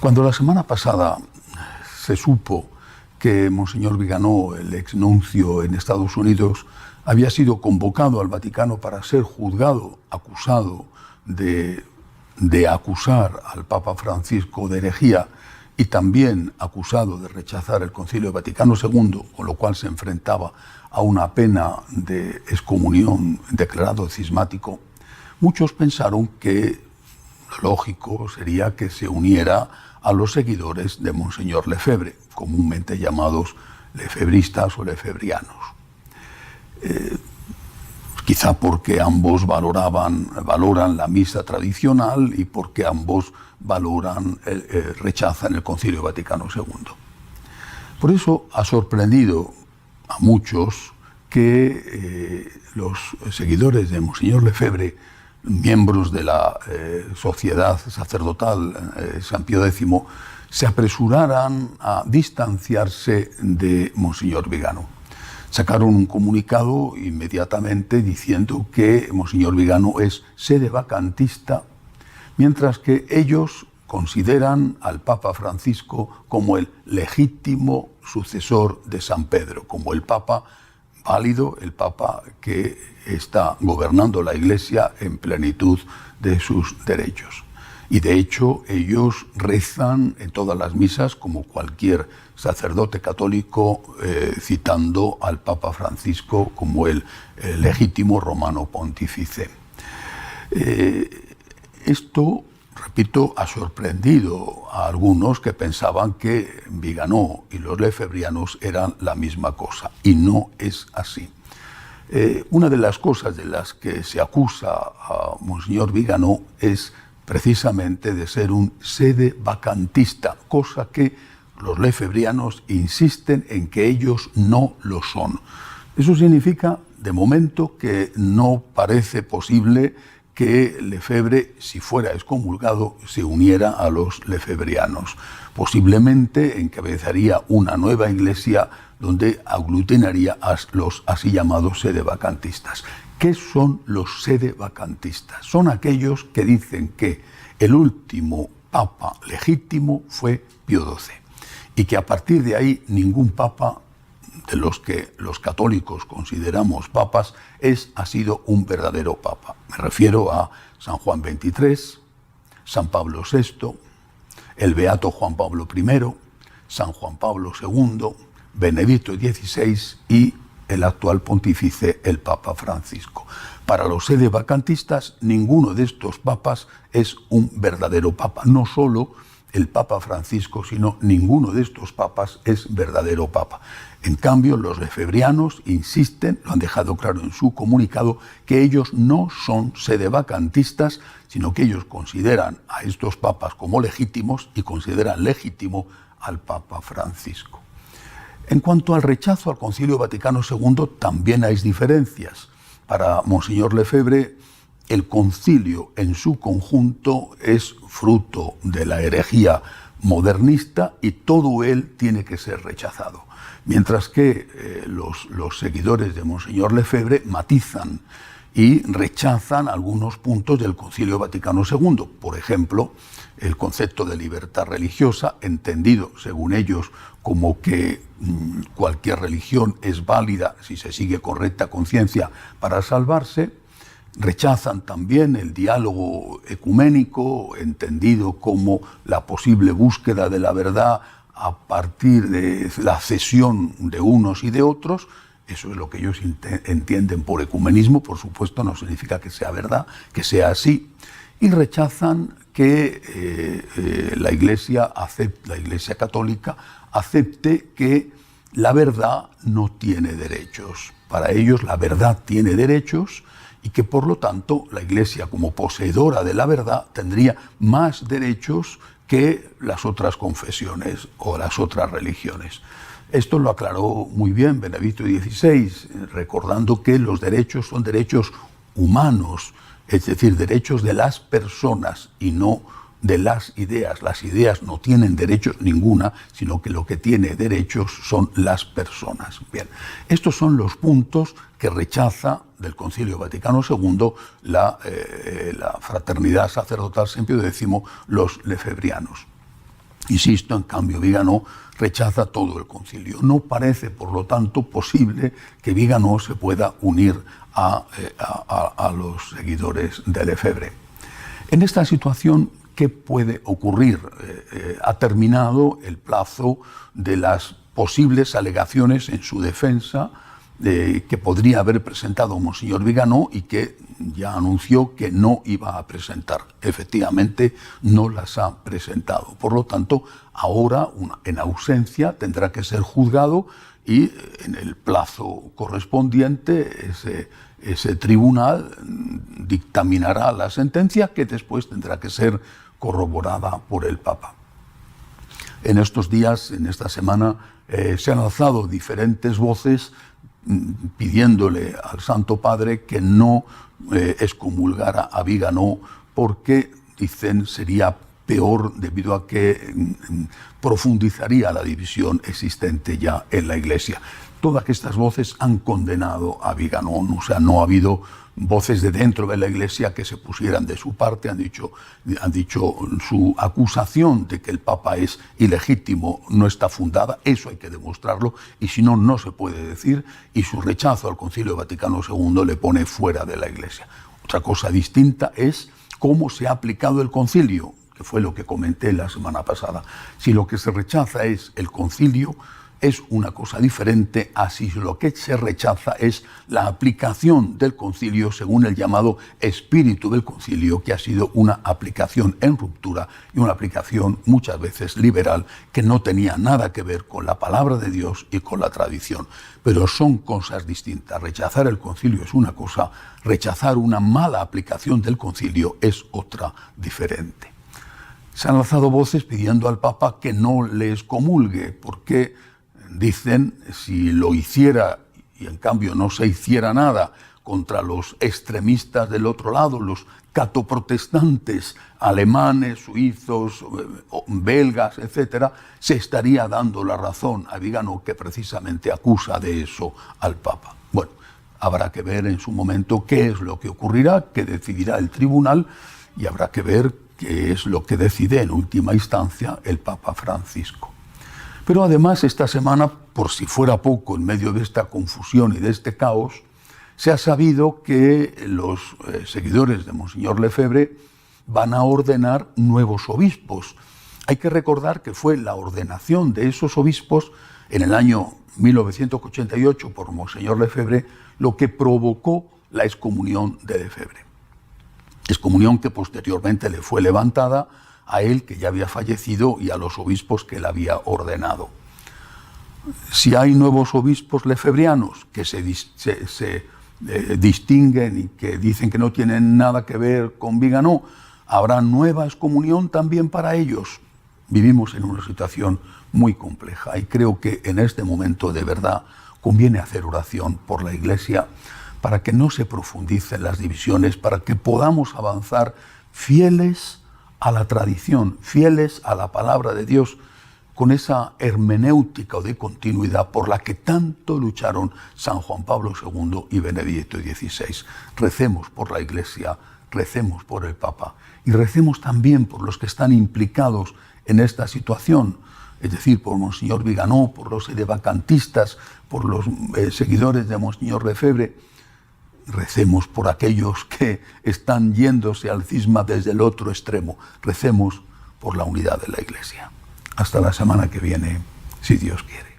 Cuando la semana pasada se supo que Monseñor Viganó, el exnuncio en Estados Unidos, había sido convocado al Vaticano para ser juzgado, acusado de acusar al Papa Francisco de herejía y también acusado de rechazar el Concilio Vaticano II, con lo cual se enfrentaba a una pena de excomunión declarado cismático, muchos pensaron que lo lógico sería que se uniera a los seguidores de Monseñor Lefebvre, comúnmente llamados lefebristas o lefebrianos. Quizá porque ambos valoran la misa tradicional y porque ambos rechazan el Concilio Vaticano II. Por eso ha sorprendido a muchos que los seguidores de Monseñor Lefebvre, miembros de la Sociedad Sacerdotal San Pío X, se apresuraran a distanciarse de Monseñor Vigano. Sacaron un comunicado inmediatamente diciendo que Monseñor Vigano es sedevacantista, mientras que ellos consideran al Papa Francisco como el legítimo sucesor de San Pedro, como el Papa válido, el Papa que está gobernando la Iglesia en plenitud de sus derechos. Y de hecho ellos rezan en todas las misas como cualquier sacerdote católico, citando al Papa Francisco como el legítimo romano pontífice. Esto, repito, ha sorprendido a algunos que pensaban que Viganó y los lefebrianos eran la misma cosa, y no es así. Una de las cosas de las que se acusa a Monseñor Viganó es precisamente de ser un sedevacantista, cosa que los lefebrianos insisten en que ellos no lo son. Eso significa, de momento, que no parece posible que Lefebvre, si fuera excomulgado, se uniera a los lefebrianos. Posiblemente encabezaría una nueva iglesia donde aglutinaría a los así llamados sedevacantistas. ¿Qué son los sedevacantistas? Son aquellos que dicen que el último papa legítimo fue Pío XII y que a partir de ahí ningún papa de los que los católicos consideramos papas ha sido un verdadero papa. Me refiero a San Juan XXIII, San Pablo VI, el beato Juan Pablo I, San Juan Pablo II, Benedicto XVI y el actual pontífice, el Papa Francisco. Para los sedevacantistas, ninguno de estos papas es un verdadero papa. No solo el Papa Francisco, sino ninguno de estos papas es verdadero papa. En cambio, los lefebrianos insisten, lo han dejado claro en su comunicado, que ellos no son sedevacantistas, sino que ellos consideran a estos papas como legítimos y consideran legítimo al Papa Francisco. En cuanto al rechazo al Concilio Vaticano II, también hay diferencias. Para Monseñor Lefebvre, el concilio en su conjunto es fruto de la herejía modernista y todo él tiene que ser rechazado. Mientras que los seguidores de Monseñor Lefebvre matizan y rechazan algunos puntos del Concilio Vaticano II. Por ejemplo, el concepto de libertad religiosa, entendido, según ellos, como que cualquier religión es válida si se sigue con recta conciencia para salvarse. Rechazan también el diálogo ecuménico, entendido como la posible búsqueda de la verdad a partir de la cesión de unos y de otros. Eso es lo que ellos entienden por ecumenismo. Por supuesto, no significa que sea verdad, que sea así. Y rechazan que la Iglesia Católica acepte que la verdad no tiene derechos. Para ellos la verdad tiene derechos y que por lo tanto la Iglesia, como poseedora de la verdad, tendría más derechos que las otras confesiones o las otras religiones. Esto lo aclaró muy bien Benedicto XVI, recordando que los derechos son derechos humanos, es decir, derechos de las personas y no de las ideas. Las ideas no tienen derechos ninguna, sino que lo que tiene derechos son las personas. Bien, estos son los puntos que rechaza del Concilio Vaticano II la Fraternidad Sacerdotal San Pío X, los lefebrianos. Insisto, en cambio, Viganó rechaza todo el concilio. No parece, por lo tanto, posible que Viganó se pueda unir a los seguidores de Lefebvre. En esta situación, ¿qué puede ocurrir? Ha terminado el plazo de las posibles alegaciones en su defensa que podría haber presentado Monseñor Viganó y que ya anunció que no iba a presentar. Efectivamente, no las ha presentado. Por lo tanto, ahora, en ausencia, tendrá que ser juzgado y en el plazo correspondiente ese tribunal dictaminará la sentencia que después tendrá que ser corroborada por el Papa. En estos días, en esta semana, se han alzado diferentes voces pidiéndole al Santo Padre que no excomulgara a Viganó porque, dicen, sería peor debido a que profundizaría la división existente ya en la Iglesia. Todas estas voces han condenado a Viganó, o sea, no ha habido voces de dentro de la Iglesia que se pusieran de su parte, han dicho su acusación de que el Papa es ilegítimo no está fundada, eso hay que demostrarlo, y si no, no se puede decir, y su rechazo al Concilio Vaticano II le pone fuera de la Iglesia. Otra cosa distinta es cómo se ha aplicado el concilio, que fue lo que comenté la semana pasada. Si lo que se rechaza es el concilio, es una cosa diferente a si lo que se rechaza es la aplicación del concilio según el llamado espíritu del concilio, que ha sido una aplicación en ruptura y una aplicación muchas veces liberal que no tenía nada que ver con la palabra de Dios y con la tradición. Pero son cosas distintas. Rechazar el concilio es una cosa, rechazar una mala aplicación del concilio es otra diferente. Se han alzado voces pidiendo al Papa que no les comulgue, porque dicen, si lo hiciera y en cambio no se hiciera nada contra los extremistas del otro lado, los catoprotestantes alemanes, suizos, belgas, etc., se estaría dando la razón a Viganó, que precisamente acusa de eso al Papa. Bueno, habrá que ver en su momento qué es lo que ocurrirá, qué decidirá el tribunal, y habrá que ver qué es lo que decide en última instancia el Papa Francisco. Pero además esta semana, por si fuera poco, en medio de esta confusión y de este caos, se ha sabido que los seguidores de Monseñor Lefebvre van a ordenar nuevos obispos. Hay que recordar que fue la ordenación de esos obispos en el año 1988 por Monseñor Lefebvre lo que provocó la excomunión de Lefebvre. Excomunión que posteriormente le fue levantada a él, que ya había fallecido, y a los obispos que él había ordenado. Si hay nuevos obispos lefebrianos que se distinguen y que dicen que no tienen nada que ver con Viganó, habrá nueva excomunión también para ellos. Vivimos en una situación muy compleja y creo que en este momento de verdad conviene hacer oración por la Iglesia para que no se profundicen las divisiones, para que podamos avanzar fieles a la tradición, fieles a la palabra de Dios, con esa hermenéutica de continuidad por la que tanto lucharon San Juan Pablo II y Benedicto XVI. Recemos por la Iglesia, recemos por el Papa y recemos también por los que están implicados en esta situación, es decir, por Monseñor Viganó, por los sedevacantistas, por los seguidores de Monseñor Lefebvre. Recemos por aquellos que están yéndose al cisma desde el otro extremo. Recemos por la unidad de la Iglesia. Hasta la semana que viene, si Dios quiere.